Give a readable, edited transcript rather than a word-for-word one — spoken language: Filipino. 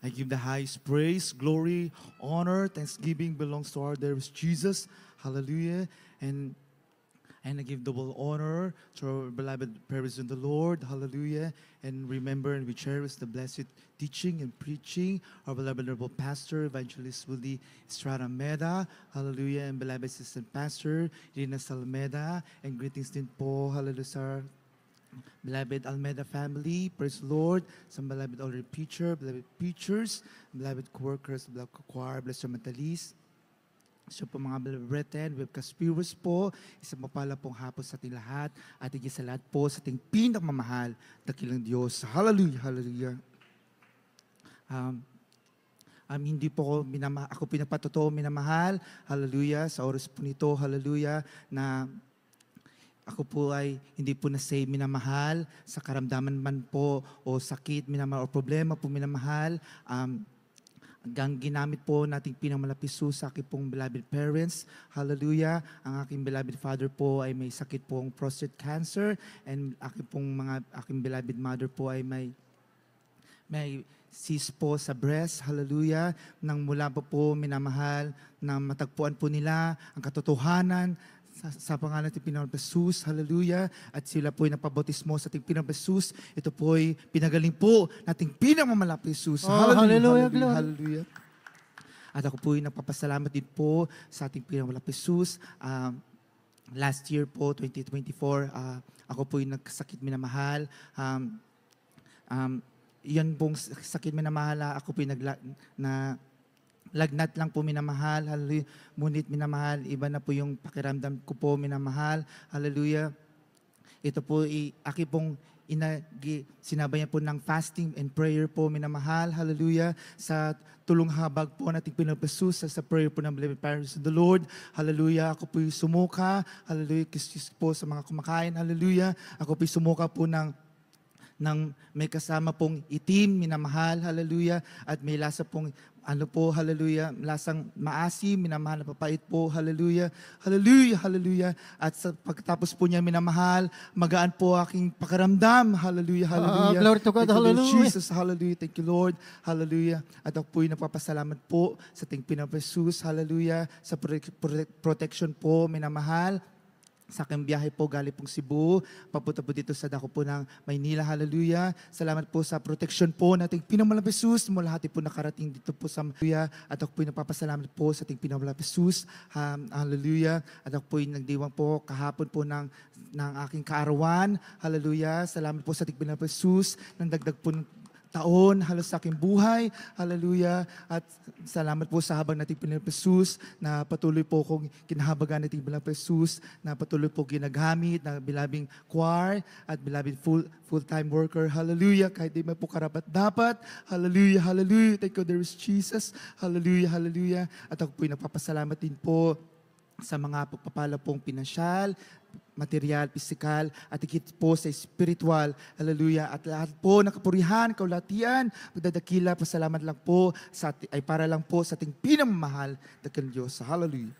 I give the highest praise, glory, honor, thanksgiving belongs to our dear Jesus. Hallelujah. And I give double honor to our beloved parents in the Lord. Hallelujah. And remember and we cherish the blessed teaching and preaching. Our beloved Honorable Pastor, Evangelist Willie Estrada Meda. Hallelujah. And beloved Assistant Pastor, Irina Salmeda. And greetings din po. Hallelujah, sir. Beloved Almeda family, praise the Lord. Some beloved already preacher, beloved preachers, beloved co-workers, beloved choir, blessed matalis. So po mga beloved brethren, webcast viewers po, isang mapala pong hapon sa ating lahat at higit sa lahat po sa ating pinakmamahal, dakilang Diyos. Hallelujah, hallelujah. Hindi po ako pinapatotoo minamahal, hallelujah, sa oras po nito, hallelujah, na ako po ay hindi po na-say minamahal sa karamdaman man po o sakit minamahal o problema po minamahal. Hanggang ginamit po nating pinamalapiso sa aking pong beloved parents. Hallelujah. Ang aking beloved father po ay may sakit pong prostate cancer and aking beloved mother po ay may cyst po sa breast. Hallelujah. Nang mula po minamahal na matagpuan po nila ang katotohanan sa pangalan ng Pinoong Jesus, hallelujah, at sila po ay napabautismo sa ating Pinoong Jesus. Ito po ay pinagaling po nating pinamamalapit Jesus. Hallelujah, hallelujah, hallelujah. At ako po ay nagpapasalamat din po sa ating pinamamalapit Jesus. Last year po, 2024, ako po ay nagkasakit minamahal. Yan pong sakit minamahal, ako po ay lagnat lang po minamahal, hallelujah. Ngunit minamahal, iba na po yung pakiramdam ko po minamahal, hallelujah. Ito po, aki pong sinabayan po ng fasting and prayer po minamahal, hallelujah. Sa tulong habag po nating pinapasus sa prayer po ng beloved parents of the Lord, hallelujah. Ako po sumuka, hallelujah, kiss po sa mga kumakain, hallelujah. Ako po sumuka po ng may kasama pong itim, minamahal, hallelujah, at may lasa pong hallelujah, lasang maasim, minamahal na papait po, hallelujah, hallelujah, hallelujah. At sa pagkatapos po niya minamahal, magaan po aking pakiramdam, hallelujah, hallelujah. Glory to God, hallelujah. Jesus, hallelujah, thank you Lord, hallelujah. At ako po'y napapasalamat po sa ating Pinoong Jesus, hallelujah, sa protection po, minamahal. Sa aking biyahe po, galing pong Cebu, papunta po dito sa dako po ng Maynila, hallelujah. Salamat po sa protection po nating Pinamalang Jesus, mula hati po nakarating dito po sa hallelujah. At ako po napapasalamat po sa ating Pinamalang Jesus, hallelujah. At ako po nagdiwang po kahapon po ng aking kaarawan, hallelujah. Salamat po sa ating Pinamalang Jesus, ng dagdag po ng taon, halos sa aking buhay. Hallelujah. At salamat po sa habang nating Pinapasus na patuloy po kong kinahabagan nating Pinapasus na patuloy po ginagamit na bilabing choir at bilabing full-time worker. Hallelujah. Kahit di man po karapat dapat. Hallelujah. Hallelujah. Thank you, there is Jesus. Hallelujah. Hallelujah. At ako po'y nagpapasalamat din po sa mga pagpapala pong pinansyal, material, pisikal, at higit po sa spiritual. Hallelujah. At lahat po ng kapurihan, kaulatian, pagdadakila, pasalamat lang po ay para lang po sa ating pinamamahal na Diyos. Hallelujah.